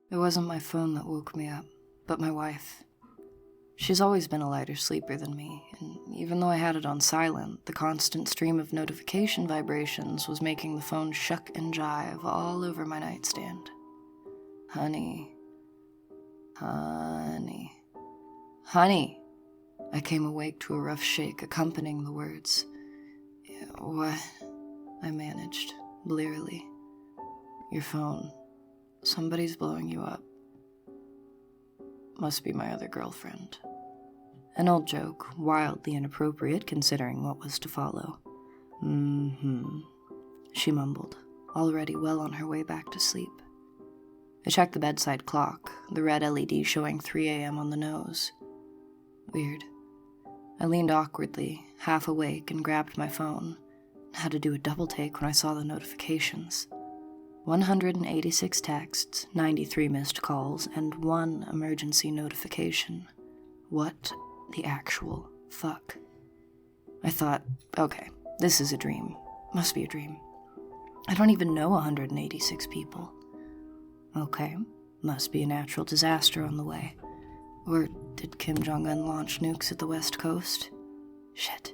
It wasn't my phone that woke me up, but my wife. She's always been a lighter sleeper than me, and even though I had it on silent, the constant stream of notification vibrations was making the phone shuck and jive all over my nightstand. Honey. Honey. Honey. I came awake to a rough shake accompanying the words. What? I managed, blearily. Your phone. Somebody's blowing you up. Must be my other girlfriend. An old joke, wildly inappropriate considering what was to follow. She mumbled, already well on her way back to sleep. I checked the bedside clock, the red LED showing 3 a.m. on the nose. Weird. I leaned awkwardly, half awake, and grabbed my phone. Had to do a double take when I saw the notifications. 186 texts, 93 missed calls, and 1 emergency notification. What the actual fuck? I thought, okay, this is a dream. Must be a dream. I don't even know 186 people. Okay, must be a natural disaster on the way. Or did Kim Jong-un launch nukes at the West Coast? Shit.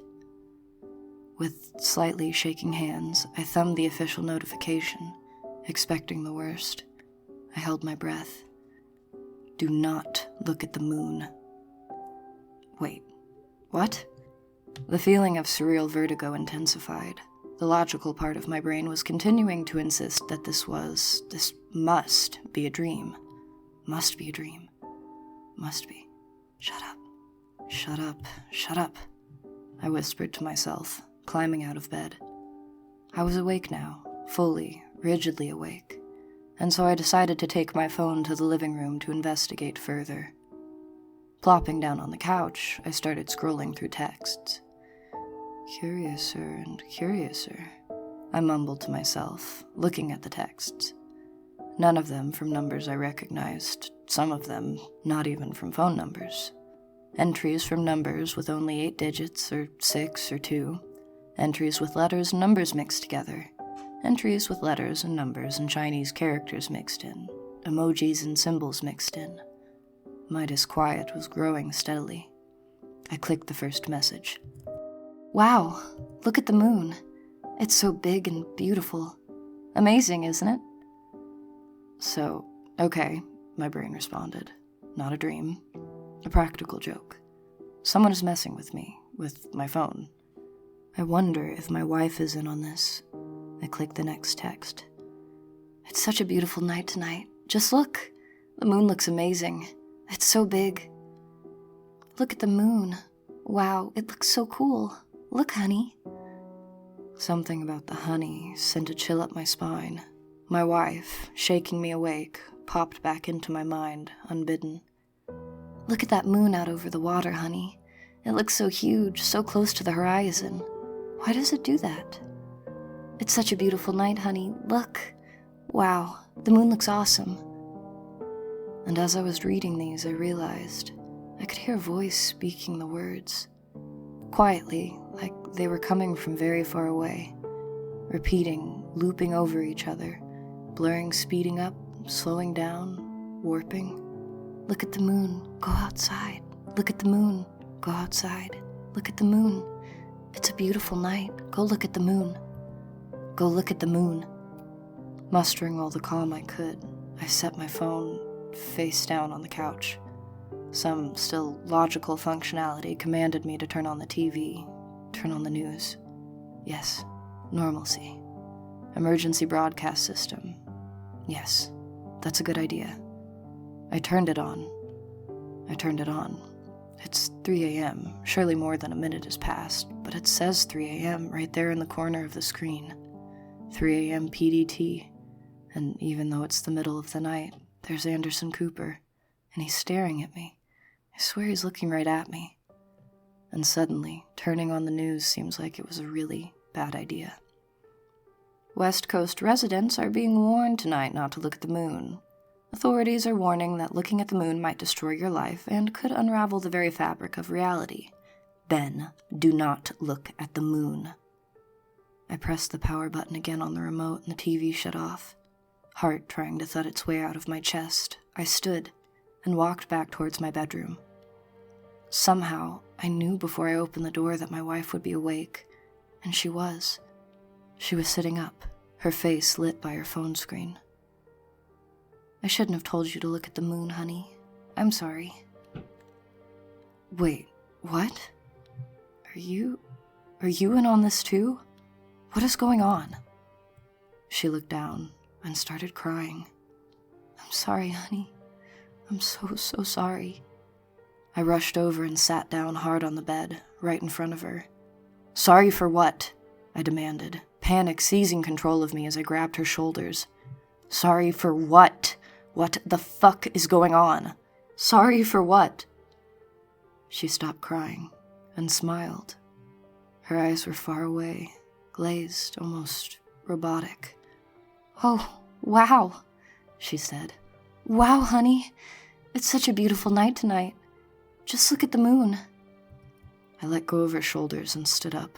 With slightly shaking hands, I thumbed the official notification, expecting the worst. I held my breath. Do not look at the moon. Wait, what? The feeling of surreal vertigo intensified. The logical part of my brain was continuing to insist that this must be a dream. Must be a dream. Must be. Shut up. Shut up. Shut up. I whispered to myself, climbing out of bed. I was awake now, fully, rigidly awake, and so I decided to take my phone to the living room to investigate further. Plopping down on the couch, I started scrolling through texts. Curiouser and curiouser, I mumbled to myself, looking at the texts. None of them from numbers I recognized, some of them not even from phone numbers. Entries from numbers with only 8 digits, or 6 or 2. Entries with letters and numbers mixed together. Entries with letters and numbers and Chinese characters mixed in. Emojis and symbols mixed in. My disquiet was growing steadily. I clicked the first message. Wow, look at the moon. It's so big and beautiful. Amazing, isn't it? So, okay, my brain responded. Not a dream. A practical joke. Someone is messing with me, with my phone. I wonder if my wife is in on this. I clicked the next text. It's such a beautiful night tonight. Just look. The moon looks amazing. It's so big. Look at the moon. Wow, it looks so cool. Look, honey. Something about the honey sent a chill up my spine. My wife, shaking me awake, popped back into my mind, unbidden. Look at that moon out over the water, honey. It looks so huge, so close to the horizon. Why does it do that? It's such a beautiful night, honey. Look. Wow, the moon looks awesome. And as I was reading these, I realized I could hear a voice speaking the words. Quietly, like they were coming from very far away. Repeating, looping over each other, blurring, speeding up, slowing down, warping. Look at the moon, go outside. Look at the moon, go outside. Look at the moon. It's a beautiful night. Go look at the moon. Go look at the moon. Mustering all the calm I could, I set my phone face down on the couch. Some still logical functionality commanded me to turn on the TV, turn on the news. Yes, normalcy. Emergency broadcast system. Yes, that's a good idea. I turned it on. It's 3 a.m. Surely more than a minute has passed, but it says 3 a.m. right there in the corner of the screen. 3 a.m. PDT. And even though it's the middle of the night, there's Anderson Cooper, and he's staring at me. I swear he's looking right at me. And suddenly, turning on the news seems like it was a really bad idea. West Coast residents are being warned tonight not to look at the moon. Authorities are warning that looking at the moon might destroy your life and could unravel the very fabric of reality. Ben, do not look at the moon. I pressed the power button again on the remote and the TV shut off. Heart trying to thud its way out of my chest, I stood and walked back towards my bedroom. Somehow, I knew before I opened the door that my wife would be awake, and she was. She was sitting up, her face lit by her phone screen. "I shouldn't have told you to look at the moon, honey. I'm sorry." "Wait, what? Are you in on this too? What is going on?" She looked down and started crying. "I'm sorry, honey. I'm so sorry." I rushed over and sat down hard on the bed, right in front of her. "Sorry for what?" I demanded, panic seizing control of me as I grabbed her shoulders. "Sorry for what? What the fuck is going on? Sorry for what?" She stopped crying and smiled. Her eyes were far away, glazed, almost robotic. "Oh, wow," she said. "Wow, honey. It's such a beautiful night tonight. Just look at the moon." I let go of her shoulders and stood up.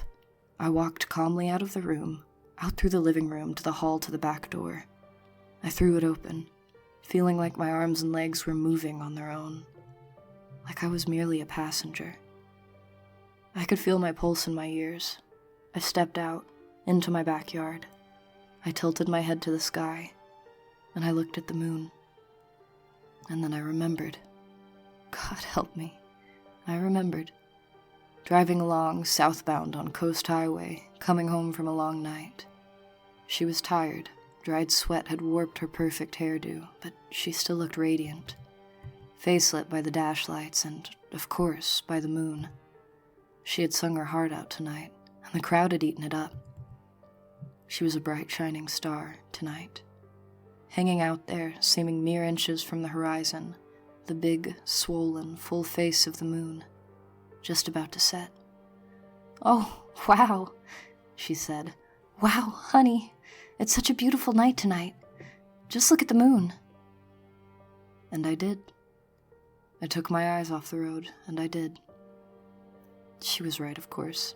I walked calmly out of the room, out through the living room to the hall to the back door. I threw it open, feeling like my arms and legs were moving on their own, like I was merely a passenger. I could feel my pulse in my ears. I stepped out, into my backyard. I tilted my head to the sky, and I looked at the moon. And then I remembered. God help me. I remembered. Driving along, southbound on Coast Highway, coming home from a long night. She was tired. Dried sweat had warped her perfect hairdo, but she still looked radiant. Face lit by the dash lights and, of course, by the moon. She had sung her heart out tonight, and the crowd had eaten it up. She was a bright, shining star tonight. Hanging out there, seeming mere inches from the horizon, the big, swollen, full face of the moon, just about to set. "Oh, wow," she said. "Wow, honey, it's such a beautiful night tonight. Just look at the moon." And I did. I took my eyes off the road, and I did. She was right, of course.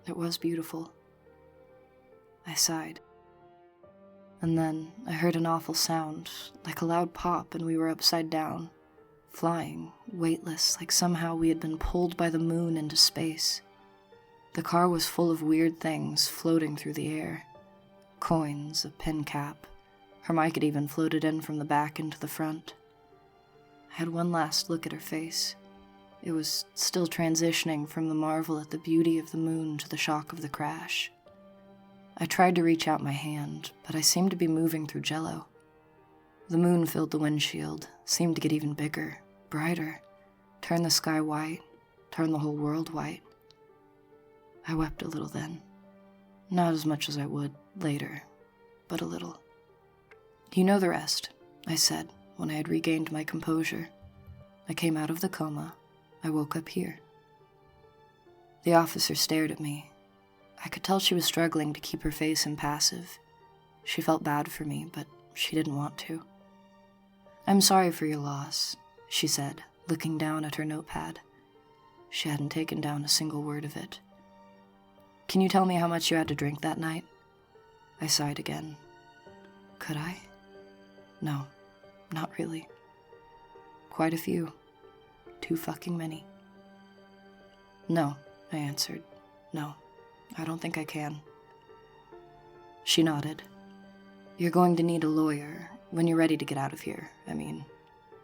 It was beautiful. I sighed. And then I heard an awful sound, like a loud pop, and we were upside down, flying, weightless, like somehow we had been pulled by the moon into space. The car was full of weird things floating through the air. Coins, a pin cap. Her mic had even floated in from the back into the front. I had one last look at her face. It was still transitioning from the marvel at the beauty of the moon to the shock of the crash. I tried to reach out my hand, but I seemed to be moving through jello. The moon filled the windshield, seemed to get even bigger, brighter, turn the sky white, turn the whole world white. I wept a little then. Not as much as I would later, but a little. "You know the rest," I said when I had regained my composure. I came out of the coma. I woke up here. The officer stared at me. I could tell she was struggling to keep her face impassive. She felt bad for me, but she didn't want to. "I'm sorry for your loss," she said, looking down at her notepad. She hadn't taken down a single word of it. "Can you tell me how much you had to drink that night?" I sighed again. Could I? No, not really. Quite a few. Too fucking many. "No," I answered. "No, I don't think I can." She nodded. "You're going to need a lawyer when you're ready to get out of here, I mean."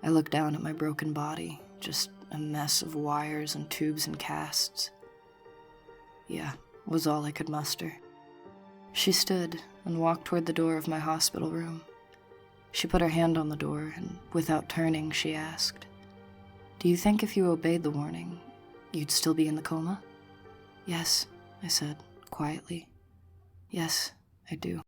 I looked down at my broken body, just a mess of wires and tubes and casts. "Yeah," was all I could muster. She stood and walked toward the door of my hospital room. She put her hand on the door, and without turning, she asked, "Do you think if you obeyed the warning, you'd still be in the coma?" "Yes," I said, quietly. "Yes, I do."